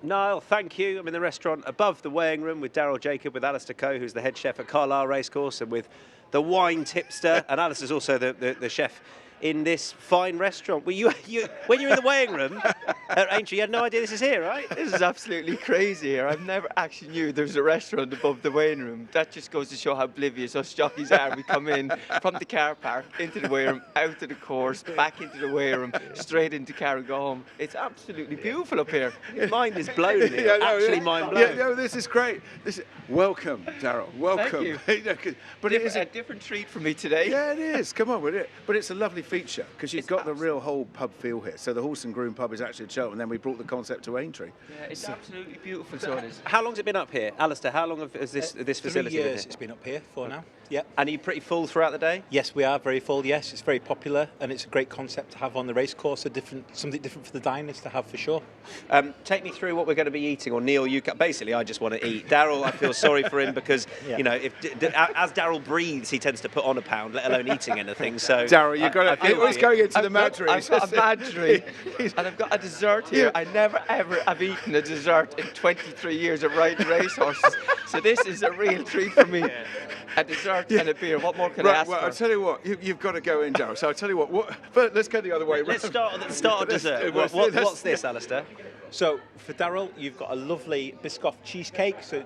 Niall, thank you. I'm in the restaurant above the weighing room with Daryl Jacob, with Alistair Coe, who's the head chef at Carlisle Racecourse, and with the wine tipster, and Alistair's also the chef in this fine restaurant. Well, when you're in the weighing room at Aintree, you had no idea this is here, right? This is absolutely crazy here. I've never actually knew there's a restaurant above the weighing room. That just goes to show how oblivious us jockeys are. We come in from the car park, into the weighing room, out to the course, back into the weighing room, straight into car and go home. It's absolutely beautiful up here. Mind is blown here. Mind blown. Yeah, no, this is great. Welcome, Daryl. Welcome. Thank you. But it is a different treat for me today. Yeah, it is. Come on with it. But it's a lovely feature because you've got the real whole pub feel here. So the Horse and Groom pub is actually at Cheltenham, and then we brought the concept to Aintree. Yeah, it's absolutely beautiful. So it is. How long's it been up here, Alistair? How long has this facility 3 been years here? it's been up here for now. Yeah. And are you pretty full throughout the day? Yes, we are very full. Yes, it's very popular, and it's a great concept to have on the racecourse. Something different for the diners to have for sure. Take me through what we're going to be eating, or Neil, basically I just want to eat. Daryl, I feel sorry for him because you know, as Daryl breathes, he tends to put on a pound, let alone eating anything. So Daryl, you've got to. He's going into the Madry. I've got a Madry, and I've got a dessert here. I never ever have eaten a dessert in 23 years of riding racehorses, so this is a real treat for me. A dessert and a beer. What more can I ask for? I'll tell you what, you've got to go in, Daryl. So I'll tell you what but let's go the other way. Let's start at the start of dessert. What's this, Alistair? So for Daryl, you've got a lovely Biscoff cheesecake. So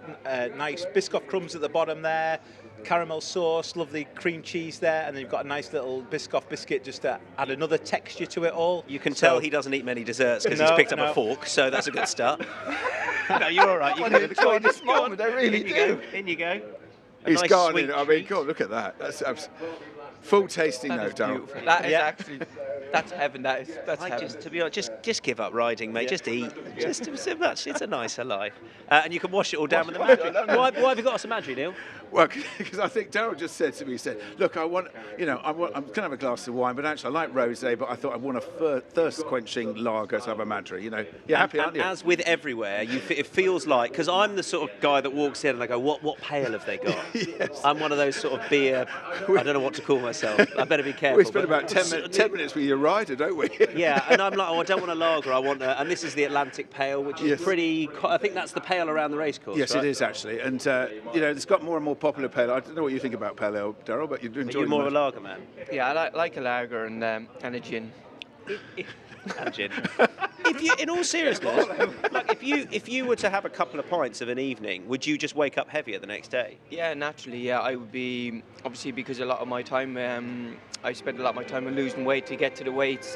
nice Biscoff crumbs at the bottom there, caramel sauce, lovely cream cheese there, and then you've got a nice little Biscoff biscuit just to add another texture to it all. You can tell he doesn't eat many desserts because he's picked up a fork, so that's a good start. No, you're all right. You can enjoy this moment. I really do. In you go. He's gone in. I mean, God, look at that. That's full tasting note, Daryl. That is actually, that's heaven. That's heaven. Just, to be honest, just give up riding, mate. Just eat. Just so much. It's a nicer life. And you can wash it all down with the Madry. Why have you got us a Madry, Neil? Well, because I think Daryl just said to me, he said, look, I'm going to have a glass of wine, but actually I like rosé, but I thought I want a thirst-quenching lager to have a Madry, you know. You're happy, aren't you? As with everywhere, it feels like, because I'm the sort of guy that walks in and I go, what pale have they got? Yes. I'm one of those sort of beer, I don't know what to call myself. I better be careful. We spend about 10 minutes with your rider, don't we? Yeah, and I'm like, I don't want a lager, I want and this is the Atlantic Pale, which is pretty, I think that's the pale around the racecourse, yes, right? it is actually, and it's got more and more popular pale. I don't know what you think about pale ale, Daryl, but you do enjoy it. You're more of a lager man. Yeah, I like a lager and a gin. And gin. In all seriousness, like if you were to have a couple of pints of an evening, would you just wake up heavier the next day? Yeah, naturally. Yeah, I would be, obviously, because a lot of my time, I spend a lot of my time on losing weight to get to the weights.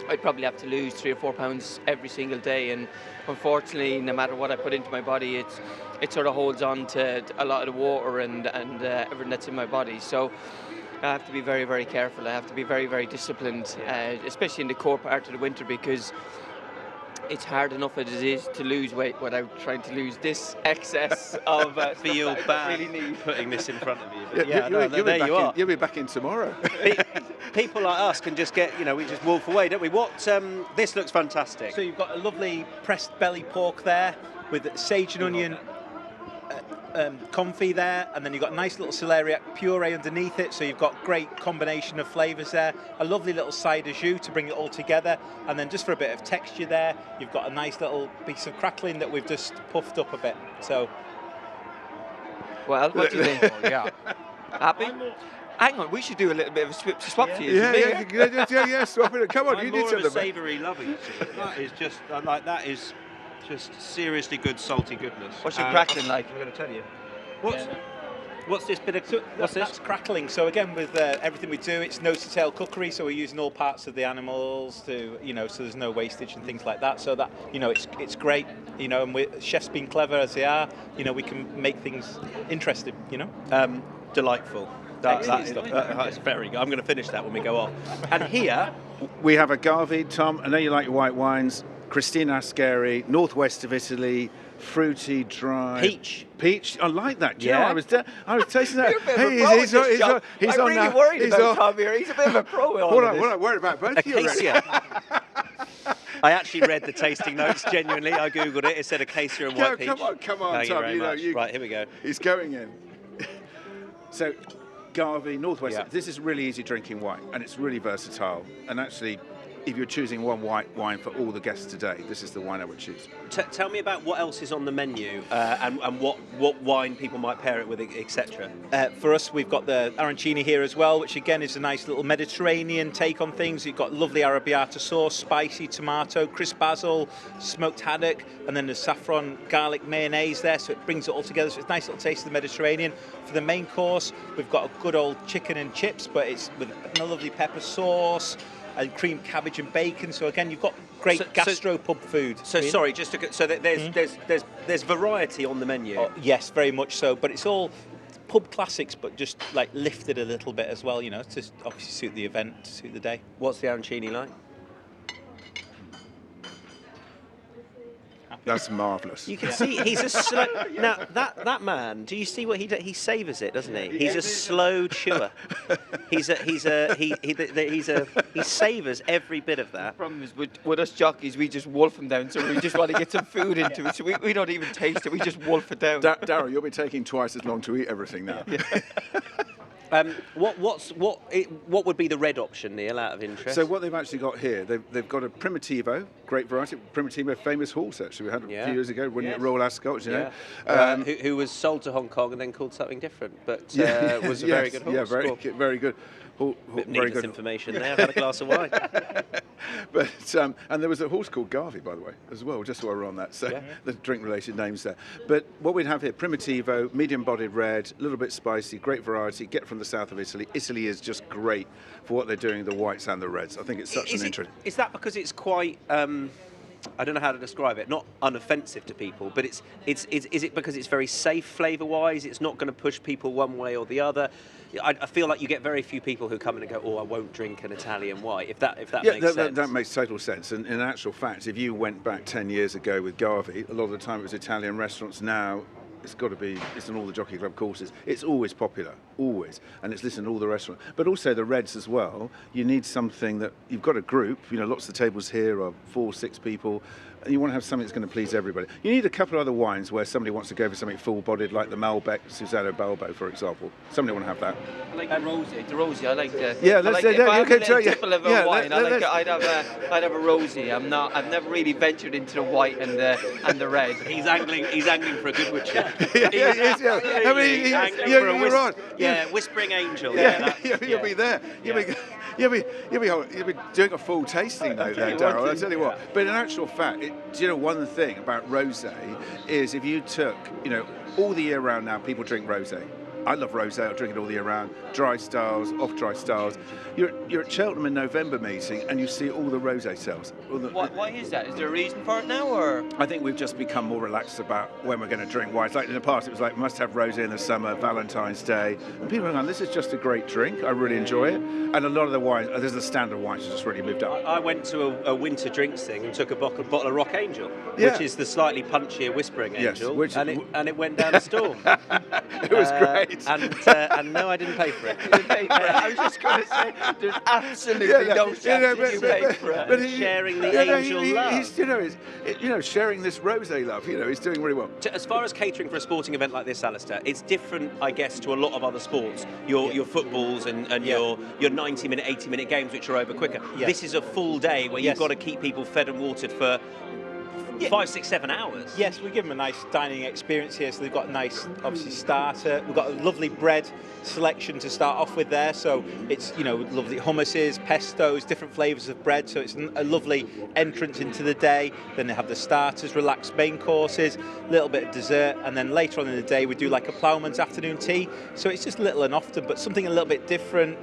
I'd probably have to lose 3 or 4 pounds every single day, and unfortunately, no matter what I put into my body, it sort of holds on to a lot of the water and everything that's in my body. So I have to be very, very careful. I have to be very, very disciplined, especially in the core part of the winter, because it's hard enough as it is to lose weight without trying to lose this excess of feel bad really need. Putting this in front of you. But There you are. You'll be back in tomorrow. People like us can just get, we just wolf away, don't we? This looks fantastic. So you've got a lovely pressed belly pork there with sage and onion confit there, and then you've got a nice little celeriac puree underneath it, so you've got great combination of flavours there, a lovely little side au jus to bring it all together, and then just for a bit of texture there, you've got a nice little piece of crackling that we've just puffed up a bit. So, well, what do you think? Yeah. Happy? Hang on, we should do a little bit of a swap to you. Yeah, swap it. Come on, I'm you more need of a something. savoury lover, you see. That is just seriously good salty goodness. What's your crackling like? I'm going to tell you. What's this bit of? What's this? That's crackling. So again, with everything we do, it's nose to tail cookery. So we're using all parts of the animals to, so there's no wastage and things like that. So that, it's great. And with chefs being clever as they are, we can make things interesting. Delightful. That's very good. I'm going to finish that when we go off. And here we have a Garvey, Tom. I know you like your white wines. Christina Ascari, northwest of Italy, fruity, dry. Peach. I like that. Yeah. I was tasting that. He's I'm really worried about Tom here. He's a bit of a pro. What I'm worried about both of you. Acacia. I actually read the tasting notes genuinely. I googled it. It said acacia and white peach. Come on, Tom. Right, here we go. He's going in. So, Garvey, northwest. Yeah. This is really easy drinking wine, and it's really versatile. And actually, if you're choosing one white wine for all the guests today, this is the wine I would choose. Tell me about what else is on the menu and what wine people might pair it with, etc. For us, we've got the arancini here as well, which again is a nice little Mediterranean take on things. You've got lovely arrabbiata sauce, spicy tomato, crisp basil, smoked haddock, and then the saffron garlic mayonnaise there, so it brings it all together. So it's a nice little taste of the Mediterranean. For the main course, we've got a good old chicken and chips, but it's with a lovely pepper sauce and creamed cabbage and bacon. So again, you've got great pub food. So sorry, just to, so that there's variety on the menu. Oh, yes, very much so. But it's all pub classics, but just like lifted a little bit as well. You know, to obviously suit the event, to suit the day. What's the arancini like? That's marvellous. You can see he's a slow. Now that man, do you see what he does? He savours it, doesn't he? He's a slow chewer. He savours every bit of that. The problem is with us jockeys, we just wolf them down, so we just want to get some food into it. So we don't even taste it, we just wolf it down. Daryl, you'll be taking twice as long to eat everything now. Yeah. What would be the red option, Neil, out of interest? So what they've actually got here, they've got a Primitivo, great variety. Primitivo, famous horse actually, we had a few years ago, winning at Royal Ascot, you know. Who was sold to Hong Kong and then called something different, but was a very good horse. Yeah, very good. Very good information there. I've had a glass of wine. But and there was a horse called Garvey, by the way, as well, just while we're on that. So the drink-related names there. But what we'd have here, Primitivo, medium-bodied red, a little bit spicy, great variety. Get from the south of Italy. Italy is just great for what they're doing, the whites and the reds. I think it's such an interest. Is that because it's quite? I don't know how to describe it. Not unoffensive to people, but is it because it's very safe flavour-wise? It's not going to push people one way or the other. I feel like you get very few people who come in and go, "Oh, I won't drink an Italian white." If that makes sense. That makes total sense. And in actual fact, if you went back 10 years ago with Garvey, a lot of the time it was Italian restaurants. Now it's got to be. It's on all the Jockey Club courses. It's always popular, always, and it's listed in all the restaurants. But also the reds as well. You need something that you've got a group. You know, lots of the tables here are 4, 6 people. And you want to have something that's going to please everybody. You need a couple of other wines where somebody wants to go for something full-bodied, like the Malbec Susano Balbo, for example. Somebody want to have that. I like the rosy. I like the. Yeah, let's say that. If I had a tipple of a wine, I'd have a rosy. I've never really ventured into the white and the red. He's angling for a good wood chip. I mean, you're right. Yeah, Whispering Angel. You'll be there. You'll be doing a full tasting though, there, Daryl. I'll tell you what. But in actual fact, do you know one thing about rosé is if you took, all the year round now people drink rosé. I love rosé. I drink it all the year round. Dry styles, off dry styles. You're at Cheltenham in November meeting and you see all the rosé sales. Why is that? Is there a reason for it now, or? I think we've just become more relaxed about when we're going to drink wine. It's like in the past, it was like must have rosé in the summer, Valentine's Day, and people are going, this is just a great drink. I really enjoy it. And a lot of the wines, there's the standard wines, just really moved up. I went to a winter drinks thing and took a bottle of Rock Angel, which is the slightly punchier Whispering Angel, and it went down a storm. It was great. And no, I didn't pay for it. I was just going to say, there's absolutely no chance you pay for it. But sharing the angel love. He's sharing this rosé love. He's doing really well. As far as catering for a sporting event like this, Alistair, it's different, I guess, to a lot of other sports. Your footballs and your 90-minute, 80-minute games, which are over quicker. This is a full day where you've got to keep people fed and watered for 5, 6, 7 hours. Yes, we give them a nice dining experience here. So they've got a nice, obviously, starter. We've got a lovely bread selection to start off with there. So it's, lovely hummuses, pestos, different flavours of bread. So it's a lovely entrance into the day. Then they have the starters, relaxed main courses, a little bit of dessert. And then later on in the day, we do like a ploughman's afternoon tea. So it's just little and often, but something a little bit different,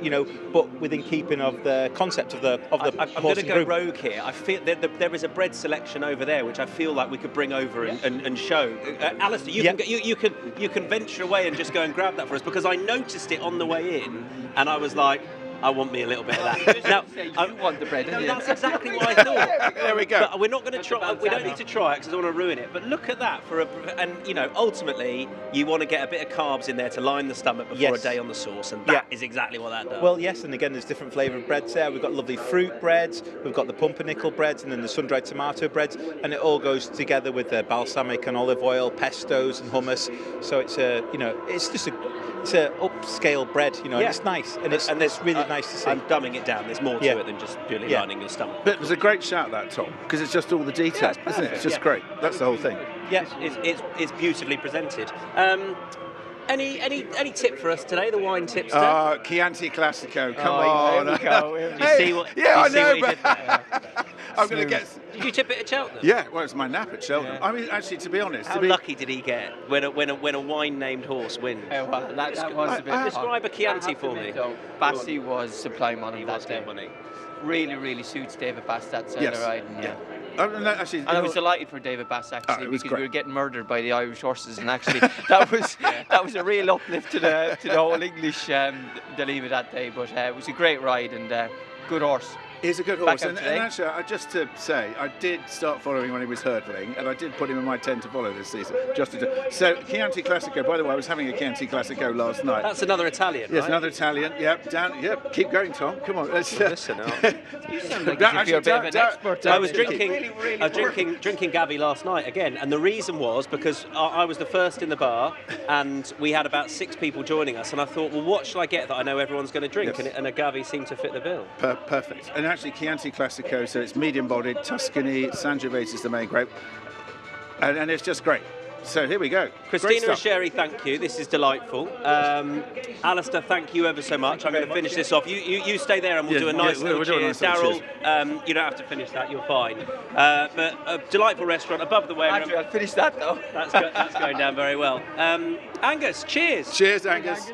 but within keeping of the concept of the I'm going to go rogue here. I feel there is a bread selection over there, which I feel like we could bring over and show. Alistair, you can venture away and just go and grab that for us, because I noticed it on the way in and I was like, I want me a little bit of that. Now, you want the bread, that's exactly what I thought. There we go. But we're not going to try. We don't need to try it because I don't want to ruin it. But look at that ultimately you want to get a bit of carbs in there to line the stomach before a day on the sauce, and that is exactly what that does. Well, yes, and again, there's different flavour of breads there. We've got lovely fruit breads, we've got the pumpernickel breads, and then the sun-dried tomato breads, and it all goes together with the balsamic and olive oil, pestos and hummus. So it's it's just it's an upscale bread, and it's nice, and it's really nice to see. I'm dumbing it down. There's more to it than just purely lining your stomach. But it was a great shout, that, Tom, because it's just all the details, isn't it? It's just great. That's the whole thing. Yeah, it's beautifully presented. Any tip for us today? The wine tipster. Chianti Classico. Come on. Here we go. You see what? Yeah, I you see know. what he But did there? I'm going to get. Did you tip it at Cheltenham? Yeah, well, it's my nap at Cheltenham. Yeah. I mean, actually, to be honest, How lucky did he get when a wine-named horse wins? Oh, well, that was a bit. Describe a Chianti for me. Bassey was sublime on him He that was day. good, wasn't he? Really suits David Bass that side Yes. of riding. Yeah. No, actually, And I was delighted for David Bass actually it was because great. we were getting murdered by the Irish horses, and actually that was a real uplift to the whole English Delima that day. But it was a great ride and good horse. He's a good Back horse, up and today. actually, just to say, I did start following when he was hurdling, and I did put him in my 10 to follow this season. So Chianti Classico. By the way, I was having a Chianti Classico last night. That's another Italian, Yes, right? another Italian. Yep, down. Yep, keep going, Tom. Come on. Let's, Listen out. You sound like as if you're a bit of an expert. I was Really drinking Gavi last night again, and the reason was because I was the first in the bar, and we had about 6 people joining us, and I thought, well, what shall I get that I know everyone's going to drink? Yes. And a Gavi seemed to fit the bill. Perfect. And actually, Chianti Classico, so it's medium-bodied, Tuscany, Sangiovese is the main grape, and it's just great. So here we go. Christina and Sherry, thank you. This is delightful. Alistair, thank you ever so much. I'm going to finish this off. You stay there and we'll do a nice little cheers. Daryl, you don't have to finish that. You're fine. But a delightful restaurant above the way. Andrew, I'll finish that though. That's going down very well. Angus, cheers. Cheers, Angus.